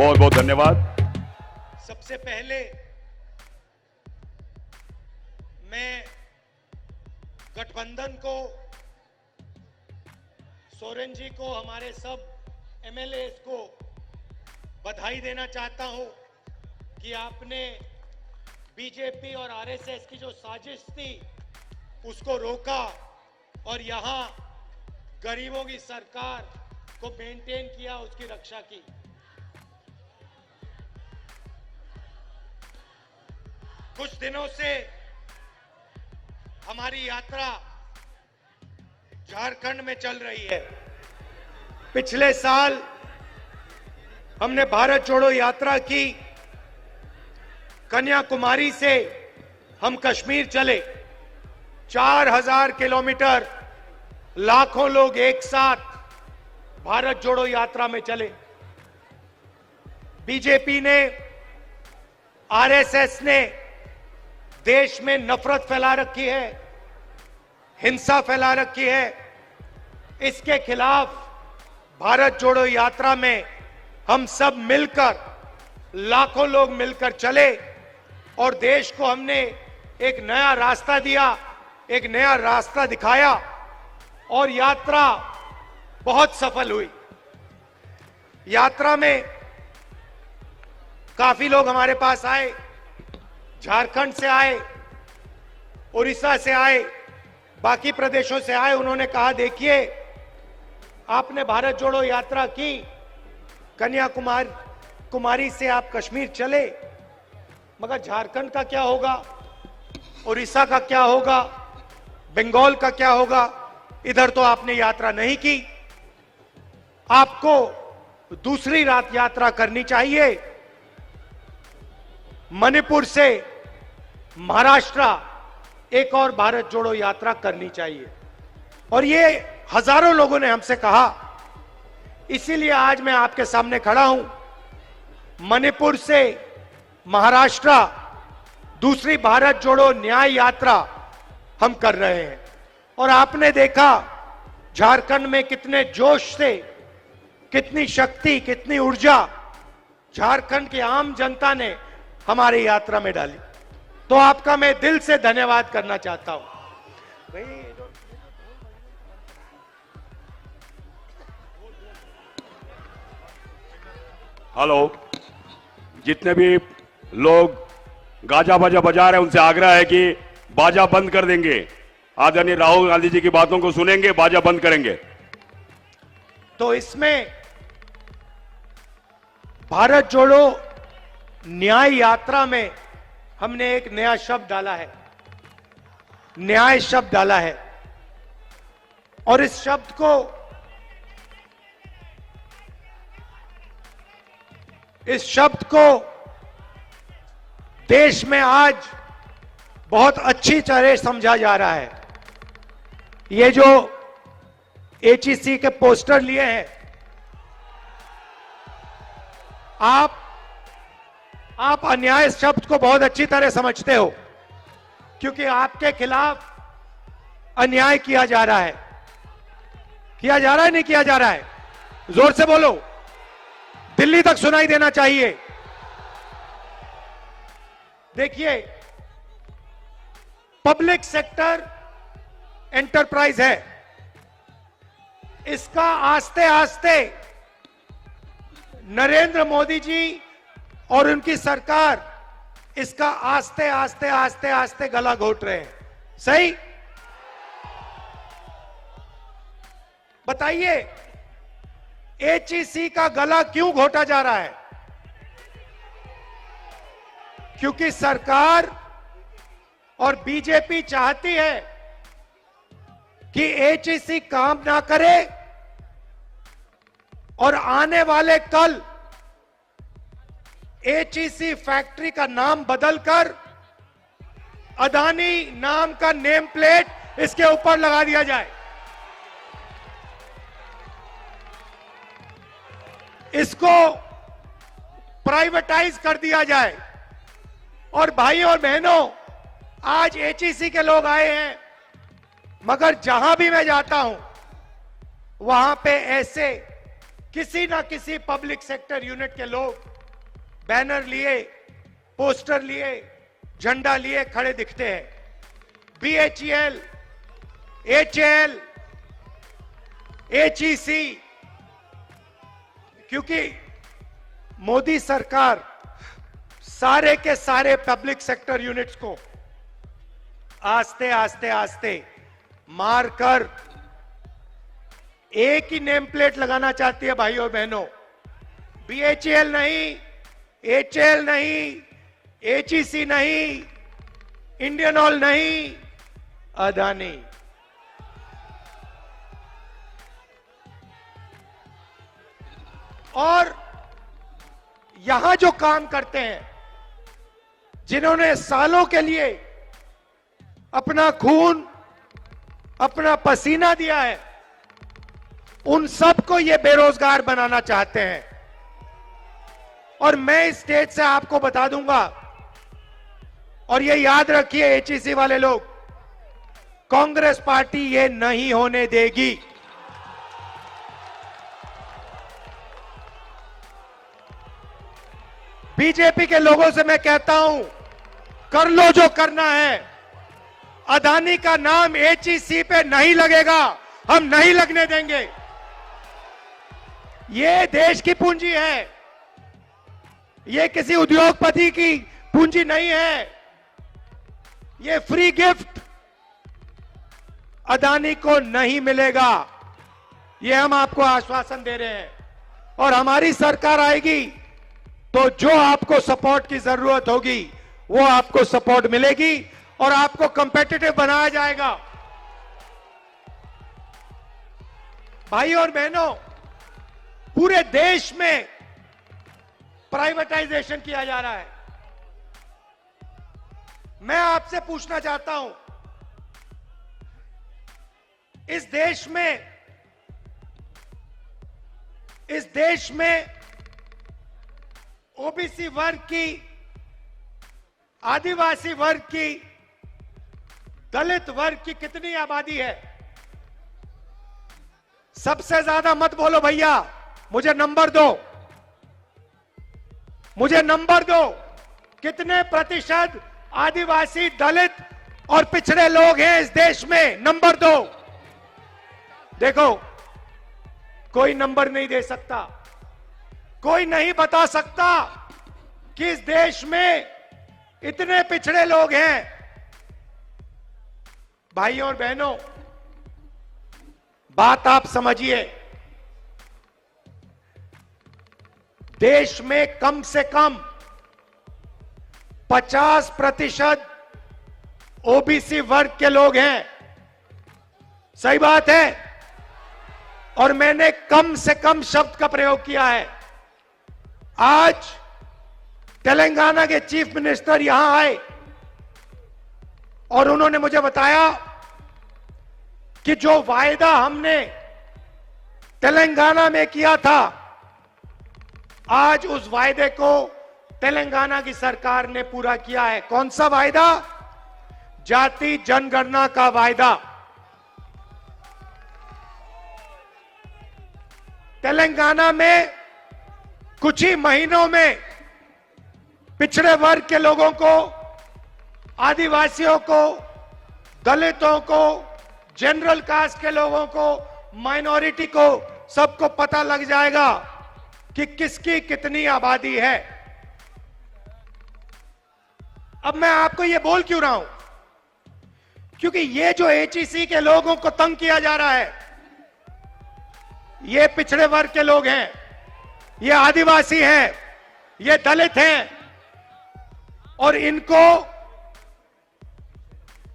बहुत बहुत धन्यवाद। सबसे पहले मैं गठबंधन को, सोरेन जी को, हमारे सब एमएलए को बधाई देना चाहता हूं कि आपने बीजेपी और आरएसएस की जो साजिश थी उसको रोका और यहां गरीबों की सरकार को मेंटेन किया, उसकी रक्षा की। कुछ दिनों से हमारी यात्रा झारखंड में चल रही है। पिछले साल हमने भारत जोड़ो यात्रा की। कन्याकुमारी से हम कश्मीर चले, 4000 किलोमीटर, लाखों लोग एक साथ भारत जोड़ो यात्रा में चले। बीजेपी ने, आरएसएस ने देश में नफरत फैला रखी है, हिंसा फैला रखी है। इसके खिलाफ भारत जोड़ो यात्रा में हम सब मिलकर, लाखों लोग मिलकर चले और देश को हमने एक नया रास्ता दिया, एक नया रास्ता दिखाया और यात्रा बहुत सफल हुई। यात्रा में काफी लोग हमारे पास आए, झारखंड से आए, उड़ीसा से आए, बाकी प्रदेशों से आए। उन्होंने कहा, देखिए आपने भारत जोड़ो यात्रा की, कन्याकुमारी से आप कश्मीर चले, मगर झारखंड का क्या होगा, उड़ीसा का क्या होगा, बंगाल का क्या होगा? इधर तो आपने यात्रा नहीं की। आपको दूसरी रात यात्रा करनी चाहिए। मणिपुर से महाराष्ट्र एक और भारत जोड़ो यात्रा करनी चाहिए। और ये हजारों लोगों ने हमसे कहा, इसीलिए आज मैं आपके सामने खड़ा हूं। मणिपुर से महाराष्ट्र दूसरी भारत जोड़ो न्याय यात्रा हम कर रहे हैं। और आपने देखा झारखंड में कितने जोश से, कितनी शक्ति, कितनी ऊर्जा झारखंड की आम जनता ने हमारी यात्रा में डाली। तो आपका मैं दिल से धन्यवाद करना चाहता हूं। हेलो, जितने भी लोग गाजा बाजा बजा रहे हैं उनसे आग्रह है कि बाजा बंद कर देंगे। आदरणीय राहुल गांधी जी की बातों को सुनेंगे, बाजा बंद करेंगे। तो इसमें भारत जोड़ो न्याय यात्रा में हमने एक नया शब्द डाला है, न्याय शब्द डाला है। और इस शब्द को देश में आज बहुत अच्छी तरह समझा जा रहा है। ये जो एचईसी के पोस्टर लिए हैं, आप अन्याय शब्द को बहुत अच्छी तरह समझते हो, क्योंकि आपके खिलाफ अन्याय किया जा रहा है। किया जा रहा है, नहीं किया जा रहा है? जोर से बोलो, दिल्ली तक सुनाई देना चाहिए। देखिए, पब्लिक सेक्टर एंटरप्राइज है, इसका आस्ते आस्ते नरेंद्र मोदी जी और उनकी सरकार इसका आस्ते आस्ते आस्ते आस्ते गला घोट रहे हैं। सही? बताइए, एचईसी का गला क्यों घोटा जा रहा है? क्योंकि सरकार और बीजेपी चाहती है कि एचईसी काम ना करे और आने वाले कल एचईसी फैक्ट्री का नाम बदलकर अदानी नाम का नेम प्लेट इसके ऊपर लगा दिया जाए। इसको प्राइवेटाइज कर दिया जाए। और भाइयों और बहनों, आज एचईसी के लोग आए हैं, मगर जहां भी मैं जाता हूं वहां पे ऐसे किसी ना किसी पब्लिक सेक्टर यूनिट के लोग बैनर लिए, पोस्टर लिए, झंडा लिए खड़े दिखते हैं। BHEL, HAL, HEC, क्योंकि मोदी सरकार सारे के सारे पब्लिक सेक्टर यूनिट्स को आस्ते आस्ते आस्ते मारकर एक ही नेम प्लेट लगाना चाहती है भाइयों और बहनों। BHEL नहीं, HAL नहीं, HEC नहीं, इंडियन ऑयल नहीं, अदानी। और यहां जो काम करते हैं, जिन्होंने सालों के लिए अपना खून, अपना पसीना दिया है, उन सबको ये बेरोजगार बनाना चाहते हैं। और मैं इस स्टेज से आपको बता दूंगा, और ये याद रखिए HEC वाले लोग, कांग्रेस पार्टी ये नहीं होने देगी। बीजेपी के लोगों से मैं कहता हूं, कर लो जो करना है। अदानी का नाम HEC पे नहीं लगेगा, हम नहीं लगने देंगे। ये देश की पूंजी है, ये किसी उद्योगपति की पूंजी नहीं है। ये फ्री गिफ्ट अदानी को नहीं मिलेगा, ये हम आपको आश्वासन दे रहे हैं। और हमारी सरकार आएगी तो जो आपको सपोर्ट की जरूरत होगी वो आपको सपोर्ट मिलेगी और आपको कंपेटिटिव बनाया जाएगा। भाई और बहनों, पूरे देश में प्राइवेटाइजेशन किया जा रहा है। मैं आपसे पूछना चाहता हूं, इस देश में ओबीसी वर्ग की, आदिवासी वर्ग की, दलित वर्ग की कितनी आबादी है? सबसे ज्यादा मत बोलो भैया, मुझे नंबर दो, मुझे नंबर दो। कितने प्रतिशत आदिवासी, दलित और पिछड़े लोग हैं इस देश में? नंबर दो। देखो, कोई नंबर नहीं दे सकता, कोई नहीं बता सकता कि इस देश में इतने पिछड़े लोग हैं। भाइयों और बहनों, बात आप समझिए, देश में कम से कम 50% ओबीसी वर्ग के लोग हैं। सही बात है। और मैंने कम से कम शब्द का प्रयोग किया है। आज तेलंगाना के चीफ मिनिस्टर यहां आए और उन्होंने मुझे बताया कि जो वायदा हमने तेलंगाना में किया था, आज उस वायदे को तेलंगाना की सरकार ने पूरा किया है। कौन सा वायदा? जाति जनगणना का वायदा। तेलंगाना में कुछ ही महीनों में पिछड़े वर्ग के लोगों को, आदिवासियों को, दलितों को, जनरल कास्ट के लोगों को, माइनॉरिटी को, सबको पता लग जाएगा कि किसकी कितनी आबादी है। अब मैं आपको यह बोल क्यों रहा हूं? क्योंकि ये जो HEC के लोगों को तंग किया जा रहा है, ये पिछड़े वर्ग के लोग हैं, ये आदिवासी हैं, ये दलित हैं, और इनको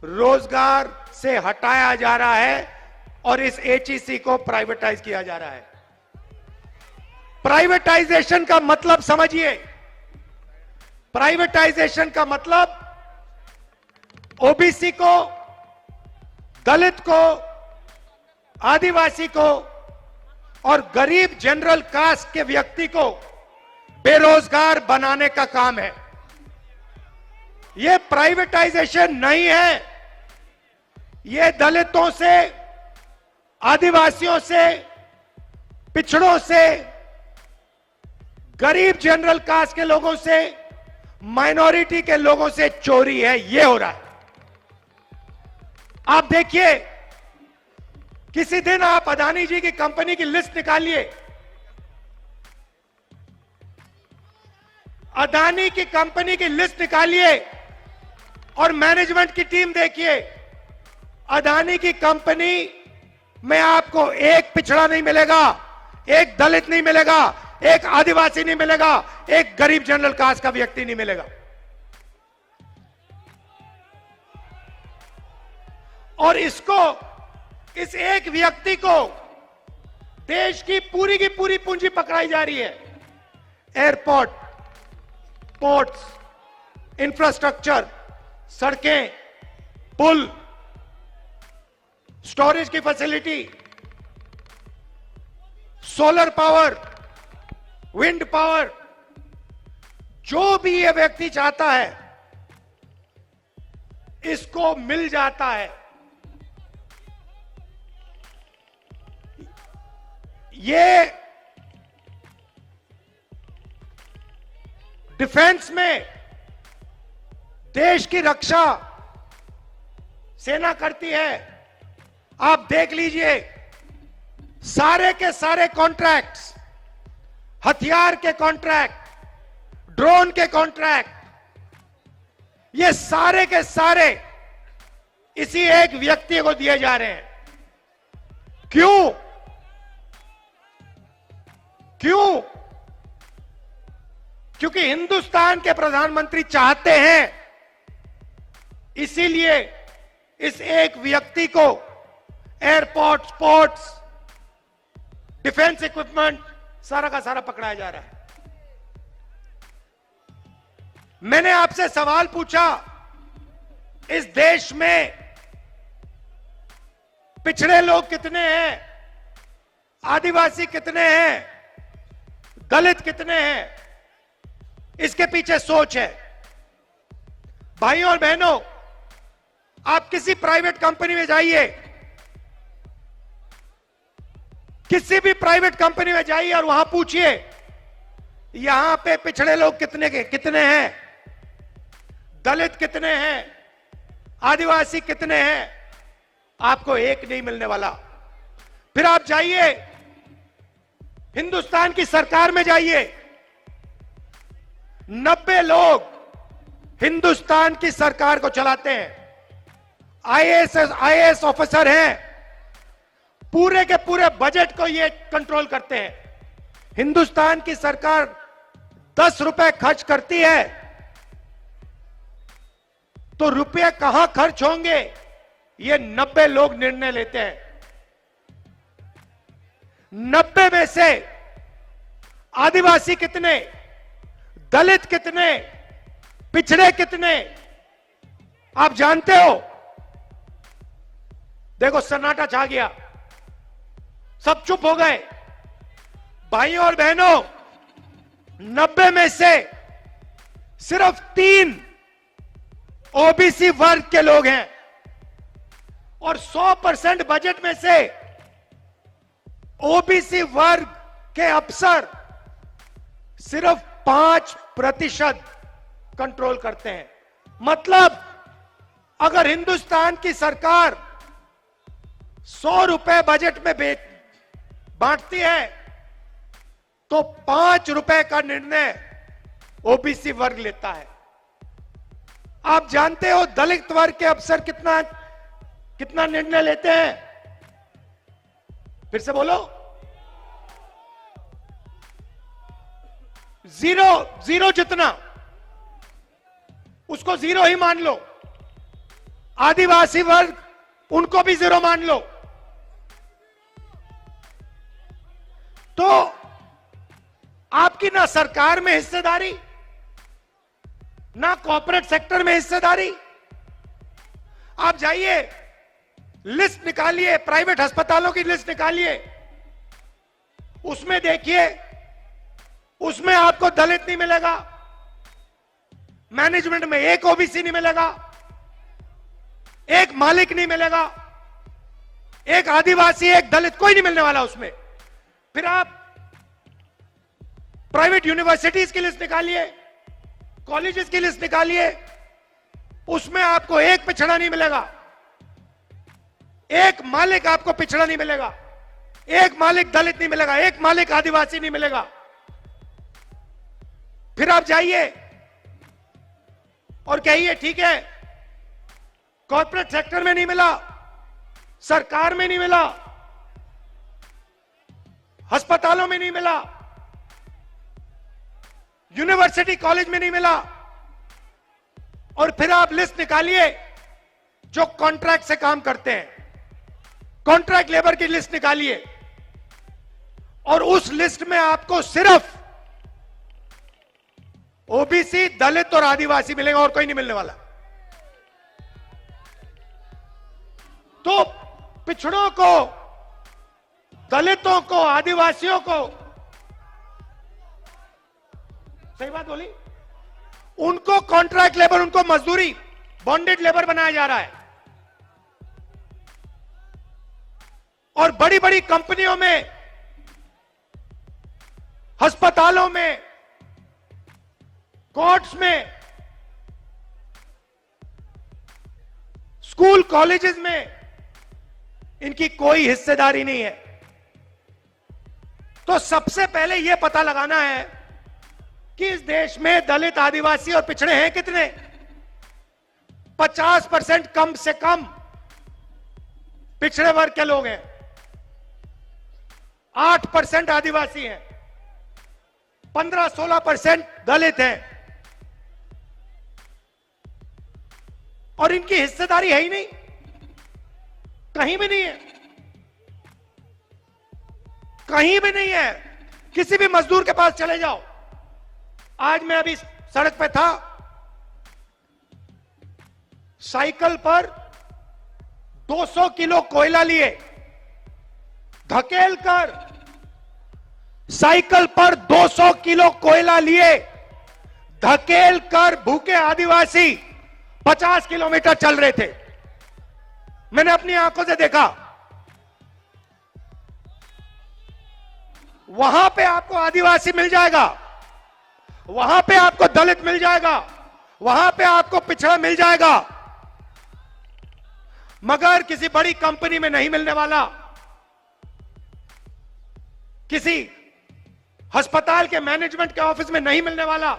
रोजगार से हटाया जा रहा है और इस HEC को प्राइवेटाइज किया जा रहा है। प्राइवेटाइजेशन का मतलब समझिए। प्राइवेटाइजेशन का मतलब ओबीसी को, दलित को, आदिवासी को और गरीब जनरल कास्ट के व्यक्ति को बेरोजगार बनाने का काम है। यह प्राइवेटाइजेशन नहीं है। यह दलितों से, आदिवासियों से, पिछड़ों से, गरीब जनरल कास्ट के लोगों से, माइनॉरिटी के लोगों से चोरी है, यह हो रहा है। आप देखिए, किसी दिन आप अदानी जी की कंपनी की लिस्ट निकालिए, अदानी की कंपनी की लिस्ट निकालिए और मैनेजमेंट की टीम देखिए। अदानी की कंपनी में आपको एक पिछड़ा नहीं मिलेगा, एक दलित नहीं मिलेगा, एक आदिवासी नहीं मिलेगा, एक गरीब जनरल कास्ट का व्यक्ति नहीं मिलेगा। और इस एक व्यक्ति को देश की पूरी पूंजी पकड़ाई जा रही है। एयरपोर्ट, पोर्ट्स, इंफ्रास्ट्रक्चर, सड़कें, पुल, स्टोरेज की facility, solar power, wind power, जो भी ये व्यक्ति चाहता है इसको मिल जाता है। ये डिफेंस में देश की रक्षा सेना करती है। आप देख लीजिए, सारे के सारे कॉन्ट्रैक्ट्स, हथियार के कॉन्ट्रैक्ट, ड्रोन के कॉन्ट्रैक्ट, ये सारे के सारे इसी एक व्यक्ति को दिए जा रहे हैं। क्यों? क्यों? क्योंकि हिंदुस्तान के प्रधानमंत्री चाहते हैं, इसीलिए इस एक व्यक्ति को एयरपोर्ट, पोर्ट्स, डिफेंस इक्विपमेंट सारा का सारा पकड़ाया जा रहा है। मैंने आपसे सवाल पूछा, इस देश में पिछड़े लोग कितने हैं, आदिवासी कितने हैं, दलित कितने हैं? इसके पीछे सोच है। भाइयों और बहनों, आप किसी प्राइवेट कंपनी में जाइए, किसी भी प्राइवेट कंपनी में जाइए और वहां पूछिए यहां पे पिछड़े लोग कितने हैं, दलित कितने हैं, आदिवासी कितने हैं? आपको एक नहीं मिलने वाला। फिर आप जाइए, हिंदुस्तान की सरकार में जाइए, 90 लोग हिंदुस्तान की सरकार को चलाते हैं, आईएएस ऑफिसर हैं, पूरे के पूरे बजट को ये कंट्रोल करते हैं। हिंदुस्तान की सरकार 10 रुपए खर्च करती है तो रुपए कहां खर्च होंगे, ये 90 लोग निर्णय लेते हैं। 90 में से आदिवासी कितने, दलित कितने, पिछड़े कितने, आप जानते हो? देखो, सन्नाटा छा गया, सब चुप हो गए। भाइयों और बहनों, 90 में से सिर्फ 3 ओबीसी वर्ग के लोग हैं और 100% बजट में से ओबीसी वर्ग के अफसर सिर्फ 5% कंट्रोल करते हैं। मतलब अगर हिंदुस्तान की सरकार 100 रुपए बजट में बांटती है तो 5 रुपए का निर्णय ओबीसी वर्ग लेता है। आप जानते हो दलित वर्ग के अफसर कितना निर्णय लेते हैं? फिर से बोलो, जीरो जितना, उसको जीरो ही मान लो। आदिवासी वर्ग, उनको भी जीरो मान लो। तो आपकी ना सरकार में हिस्सेदारी, ना कॉर्पोरेट सेक्टर में हिस्सेदारी। आप जाइए, लिस्ट निकालिए, प्राइवेट अस्पतालों की लिस्ट निकालिए, उसमें देखिए, उसमें आपको दलित नहीं मिलेगा, मैनेजमेंट में एक ओबीसी नहीं मिलेगा, एक मालिक नहीं मिलेगा, एक आदिवासी, एक दलित, कोई नहीं मिलने वाला उसमें। फिर आप प्राइवेट यूनिवर्सिटीज की लिस्ट निकालिए, कॉलेजेस की लिस्ट निकालिए, उसमें आपको एक पिछड़ा नहीं मिलेगा, एक मालिक आपको पिछड़ा नहीं मिलेगा, एक मालिक दलित नहीं मिलेगा, एक मालिक आदिवासी नहीं मिलेगा। फिर आप जाइए और कहिए ठीक है, कॉर्पोरेट सेक्टर में नहीं मिला, सरकार में नहीं मिला, अस्पतालों में नहीं मिला, यूनिवर्सिटी कॉलेज में नहीं मिला, और फिर आप लिस्ट निकालिए जो कॉन्ट्रैक्ट से काम करते हैं, कॉन्ट्रैक्ट लेबर की लिस्ट निकालिए, और उस लिस्ट में आपको सिर्फ ओबीसी, दलित और आदिवासी मिलेगा, और कोई नहीं मिलने वाला। तो पिछड़ों को, दलितों को, आदिवासियों को, सही बात बोली, उनको कॉन्ट्रैक्ट लेबर, उनको मजदूरी, बॉन्डेड लेबर बनाया जा रहा है। और बड़ी बड़ी कंपनियों में, अस्पतालों में, कोर्ट्स में, स्कूल कॉलेजेस में इनकी कोई हिस्सेदारी नहीं है। तो सबसे पहले यह पता लगाना है कि इस देश में दलित, आदिवासी और पिछड़े हैं कितने। 50% कम से कम पिछड़े वर्ग के लोग हैं, 8% आदिवासी हैं, 15-16% दलित हैं, और इनकी हिस्सेदारी है ही नहीं, कहीं भी नहीं है, कहीं भी नहीं है। किसी भी मजदूर के पास चले जाओ। आज मैं अभी सड़क पे था, साइकिल पर 200 किलो कोयला लिए, धकेल कर साइकिल पर 200 किलो कोयला लिए, धकेल कर भूखे आदिवासी 50 किलोमीटर चल रहे थे। मैंने अपनी आंखों से देखा। वहां पे आपको आदिवासी मिल जाएगा, वहां पे आपको दलित मिल जाएगा, वहां पे आपको पिछड़ा मिल जाएगा, मगर किसी बड़ी कंपनी में नहीं मिलने वाला, किसी अस्पताल के मैनेजमेंट के ऑफिस में नहीं मिलने वाला।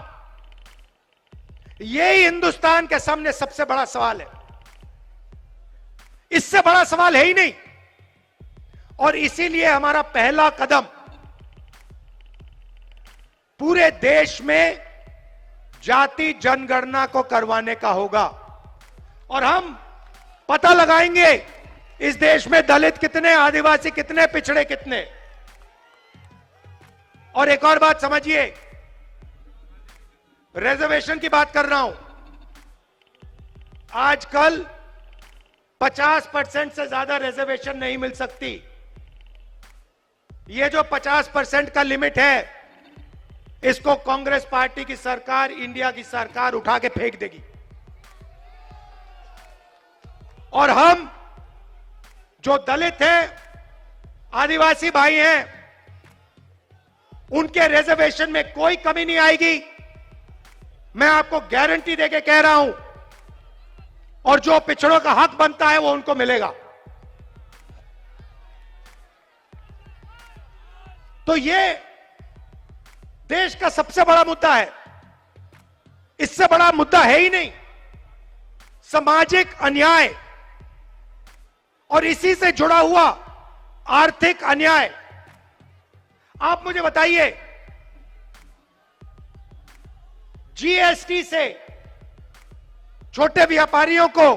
यही हिंदुस्तान के सामने सबसे बड़ा सवाल है, इससे बड़ा सवाल है ही नहीं। और इसीलिए हमारा पहला कदम पूरे देश में जाति जनगणना को करवाने का होगा, और हम पता लगाएंगे इस देश में दलित कितने, आदिवासी कितने, पिछड़े कितने। और एक और बात समझिए, रिजर्वेशन की बात कर रहा हूं। आजकल 50% से ज्यादा रिजर्वेशन नहीं मिल सकती। ये जो 50% का लिमिट है, इसको कांग्रेस पार्टी की सरकार, इंडिया की सरकार उठा के फेंक देगी। और हम जो दलित हैं, आदिवासी भाई हैं, उनके रिजर्वेशन में कोई कमी नहीं आएगी, मैं आपको गारंटी देके कह रहा हूं। और जो पिछड़ों का हक बनता है वो उनको मिलेगा। तो ये देश का सबसे बड़ा मुद्दा है, इससे बड़ा मुद्दा है ही नहीं। सामाजिक अन्याय और इसी से जुड़ा हुआ आर्थिक अन्याय। आप मुझे बताइए, जीएसटी से छोटे व्यापारियों को,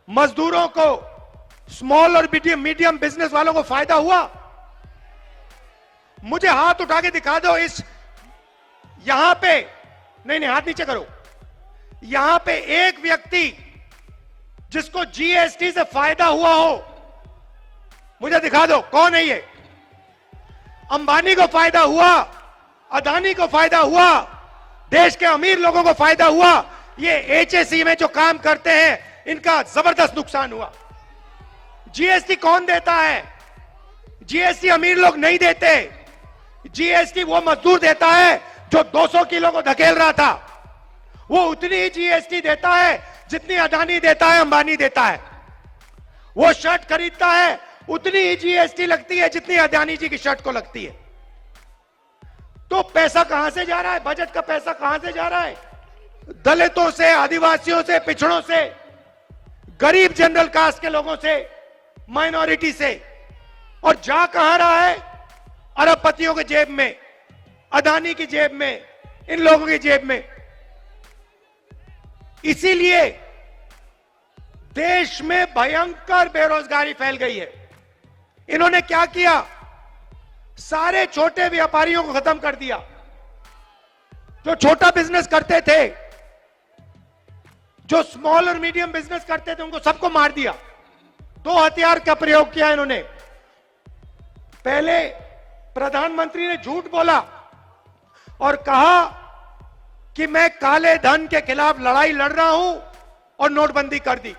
मजदूरों को, स्मॉल और मीडियम बिजनेस वालों को फायदा हुआ? मुझे हाथ उठा के दिखा दो इस यहां पे, नहीं हाथ नीचे करो, यहां पे एक व्यक्ति जिसको जीएसटी से फायदा हुआ हो, मुझे दिखा दो कौन है ये। अंबानी को फायदा हुआ, अदानी को फायदा हुआ, देश के अमीर लोगों को फायदा हुआ, ये एचएसई में जो काम करते हैं इनका जबरदस्त नुकसान हुआ। जीएसटी कौन देता है? जीएसटी अमीर लोग नहीं देते, जीएसटी वो मजदूर देता है जो 200 किलो को धकेल रहा था, वो उतनी ही जीएसटी देता है जितनी अदानी देता है, अंबानी देता है। वो शर्ट खरीदता है, उतनी ही जीएसटी लगती है जितनी अदानी जी की शर्ट को लगती है। तो पैसा कहां से जा रहा है? बजट का पैसा कहां से जा रहा है? दलितों से, आदिवासियों से, पिछड़ों से, गरीब जनरल कास्ट के लोगों से, माइनॉरिटी से। और जा कहां रहा है? अरबपतियों के जेब में, अदानी की जेब में, इन लोगों की जेब में। इसीलिए देश में भयंकर बेरोजगारी फैल गई है। इन्होंने क्या किया? सारे छोटे व्यापारियों को खत्म कर दिया। जो छोटा बिजनेस करते थे, जो स्मॉल और मीडियम बिजनेस करते थे, उनको सबको मार दिया। दो हथियार का प्रयोग किया इन्होंने। पहले प्रधानमंत्री ने झूठ बोला और कहा कि मैं काले धन के खिलाफ लड़ाई लड़ रहा हूं और नोटबंदी कर दी।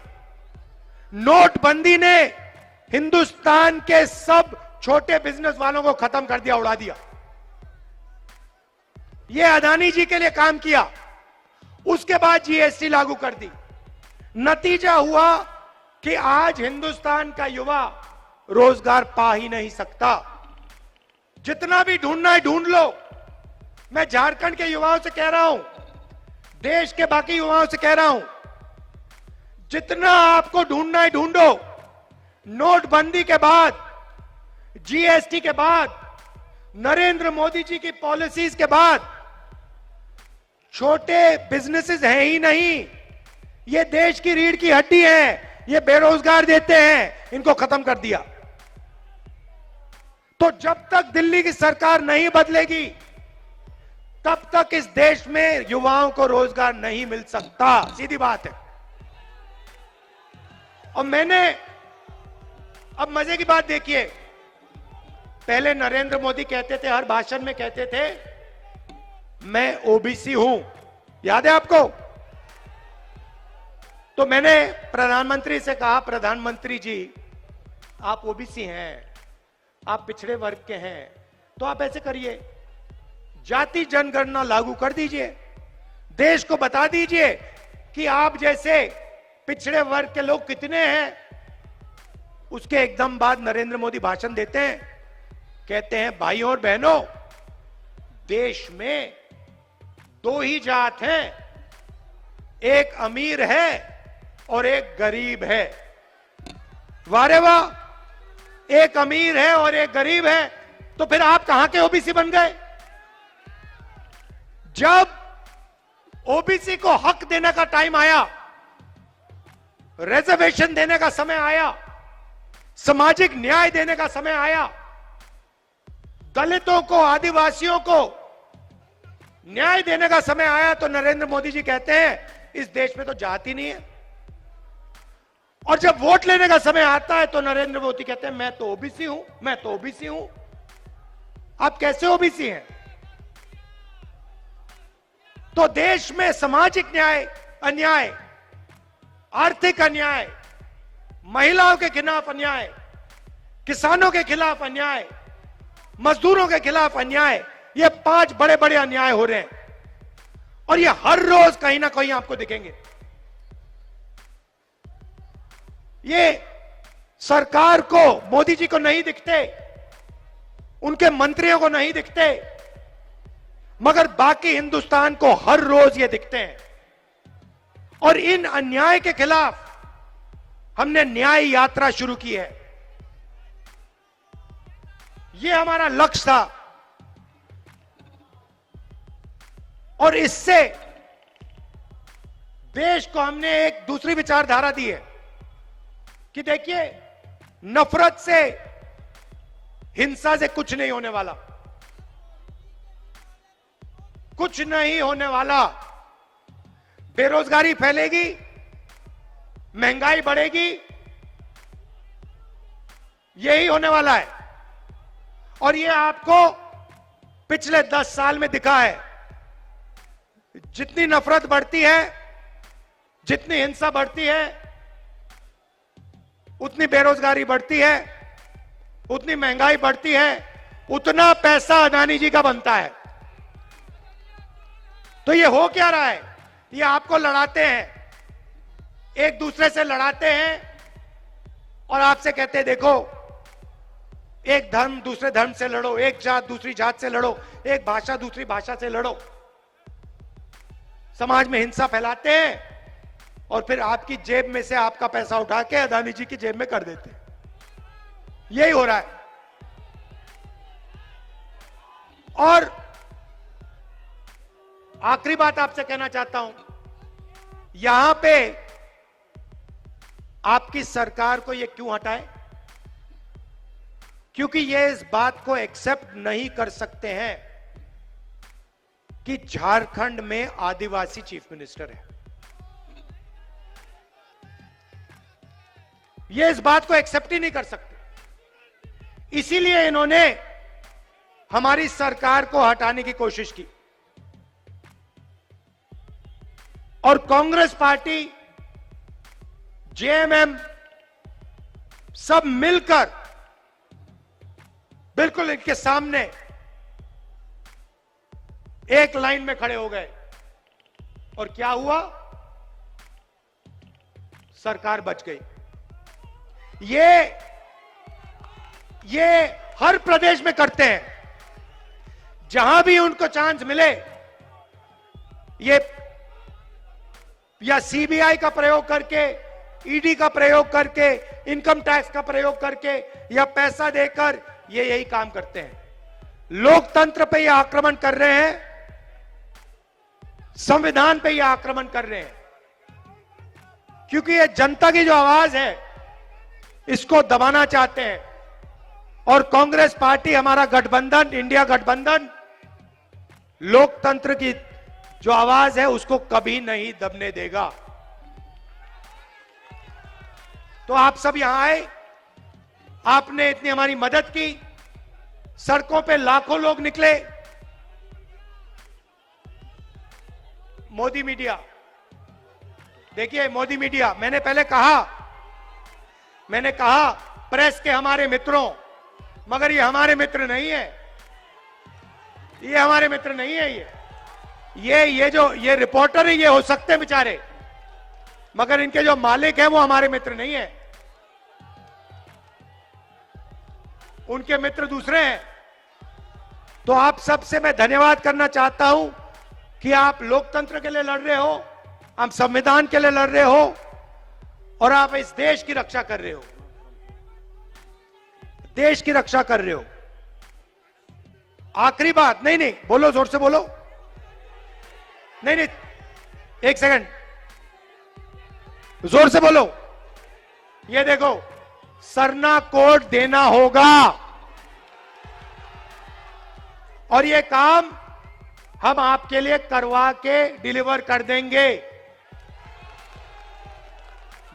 नोटबंदी ने हिंदुस्तान के सब छोटे बिजनेस वालों को खत्म कर दिया, उड़ा दिया। यह अदानी जी के लिए काम किया। उसके बाद जीएसटी लागू कर दी। नतीजा हुआ कि आज हिंदुस्तान का युवा रोजगार पा ही नहीं सकता। जितना भी ढूंढना है ढूंढ लो। मैं झारखंड के युवाओं से कह रहा हूं, देश के बाकी युवाओं से कह रहा हूं, जितना आपको ढूंढना है ढूंढो। नोटबंदी के बाद, जीएसटी के बाद, नरेंद्र मोदी जी की पॉलिसीज के बाद छोटे बिजनेसेस हैं ही नहीं। ये देश की रीढ़ की हड्डी है। ये बेरोजगार देते हैं, इनको खत्म कर दिया। तो जब तक दिल्ली की सरकार नहीं बदलेगी, तब तक इस देश में युवाओं को रोजगार नहीं मिल सकता। सीधी बात है। और मैंने, अब मजे की बात देखिए, पहले नरेंद्र मोदी कहते थे, हर भाषण में कहते थे, मैं ओबीसी हूं। याद है आपको? तो मैंने प्रधानमंत्री से कहा, प्रधानमंत्री जी आप ओबीसी हैं, आप पिछड़े वर्ग के हैं, तो आप ऐसे करिए, जाति जनगणना लागू कर दीजिए। देश को बता दीजिए कि आप जैसे पिछड़े वर्ग के लोग कितने हैं। उसके एकदम बाद नरेंद्र मोदी भाषण देते हैं, कहते हैं, भाइयों और बहनों, देश में दो ही जात हैं, एक अमीर है और एक गरीब है। वाह रे वाह, एक अमीर है और एक गरीब है। तो फिर आप कहां के ओबीसी बन गए? जब ओबीसी को हक देने का टाइम आया, रिजर्वेशन देने का समय आया, सामाजिक न्याय देने का समय आया, दलितों को, आदिवासियों को न्याय देने का समय आया, तो नरेंद्र मोदी जी कहते हैं इस देश में तो जाति नहीं है। और जब वोट लेने का समय आता है तो नरेंद्र मोदी कहते हैं मैं तो ओबीसी हूं, मैं तो ओबीसी हूं। आप कैसे ओबीसी हैं? तो देश में सामाजिक न्याय, अन्याय, आर्थिक अन्याय, महिलाओं के खिलाफ अन्याय, किसानों के खिलाफ अन्याय, मजदूरों के खिलाफ अन्याय, ये 5 बड़े बड़े अन्याय हो रहे हैं। और ये हर रोज कहीं ना कहीं आपको दिखेंगे। ये सरकार को, मोदी जी को नहीं दिखते, उनके मंत्रियों को नहीं दिखते, मगर बाकी हिंदुस्तान को हर रोज ये दिखते हैं। और इन अन्याय के खिलाफ हमने न्याय यात्रा शुरू की है। ये हमारा लक्ष्य था। और इससे देश को हमने एक दूसरी विचारधारा दी है कि देखिए, नफरत से, हिंसा से कुछ नहीं होने वाला, कुछ नहीं होने वाला। बेरोजगारी फैलेगी, महंगाई बढ़ेगी, यही होने वाला है। और ये आपको पिछले 10 साल में दिखा है। जितनी नफरत बढ़ती है, जितनी हिंसा बढ़ती है, उतनी बेरोजगारी बढ़ती है, उतनी महंगाई बढ़ती है, उतना पैसा अदानी जी का बनता है। तो ये हो क्या रहा है? ये आपको लड़ाते हैं, एक दूसरे से लड़ाते हैं और आपसे कहते हैं देखो, एक धर्म दूसरे धर्म से लड़ो, एक जात दूसरी जात से लड़ो, एक भाषा दूसरी भाषा से लड़ो। समाज में हिंसा फैलाते हैं और फिर आपकी जेब में से आपका पैसा उठा के अदानी जी की जेब में कर देते हैं। यही हो रहा है। और आखिरी बात आपसे कहना चाहता हूं, यहां पे आपकी सरकार को यह क्यों हटाए? क्योंकि ये इस बात को एक्सेप्ट नहीं कर सकते हैं कि झारखंड में आदिवासी चीफ मिनिस्टर है। ये इस बात को एक्सेप्ट ही नहीं कर सकते। इसीलिए इन्होंने हमारी सरकार को हटाने की कोशिश की और कांग्रेस पार्टी, जेएमएम सब मिलकर बिल्कुल इनके सामने एक लाइन में खड़े हो गए। और क्या हुआ? सरकार बच गई। ये हर प्रदेश में करते हैं। जहां भी उनको चांस मिले, ये या सीबीआई का प्रयोग करके, ईडी का प्रयोग करके, इनकम टैक्स का प्रयोग करके या पैसा देकर ये यही काम करते हैं। लोकतंत्र पे ये आक्रमण कर रहे हैं, संविधान पे ये आक्रमण कर रहे हैं, क्योंकि ये जनता की जो आवाज है इसको दबाना चाहते हैं। और कांग्रेस पार्टी, हमारा गठबंधन, इंडिया गठबंधन, लोकतंत्र की जो आवाज है उसको कभी नहीं दबने देगा। तो आप सब यहां आए, आपने इतनी हमारी मदद की, सड़कों पे लाखों लोग निकले। मोदी मीडिया, देखिए मोदी मीडिया, मैंने पहले कहा प्रेस के हमारे मित्रों, मगर ये हमारे मित्र नहीं है, ये हमारे मित्र नहीं है। ये रिपोर्टर है, ये हो सकते हैं बेचारे, मगर इनके जो मालिक हैं वो हमारे मित्र नहीं है, उनके मित्र दूसरे हैं। तो आप सबसे मैं धन्यवाद करना चाहता हूं कि आप लोकतंत्र के लिए लड़ रहे हो, आप संविधान के लिए लड़ रहे हो और आप इस देश की रक्षा कर रहे हो, देश की रक्षा कर रहे हो। आखिरी बात, नहीं बोलो, जोर से बोलो, नहीं एक सेकंड, जोर से बोलो। ये देखो, सरना कोड देना होगा और ये काम हम आपके लिए करवा के डिलीवर कर देंगे।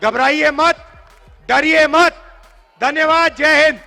घबराइए मत, डरिए मत। धन्यवाद, जय हिंद।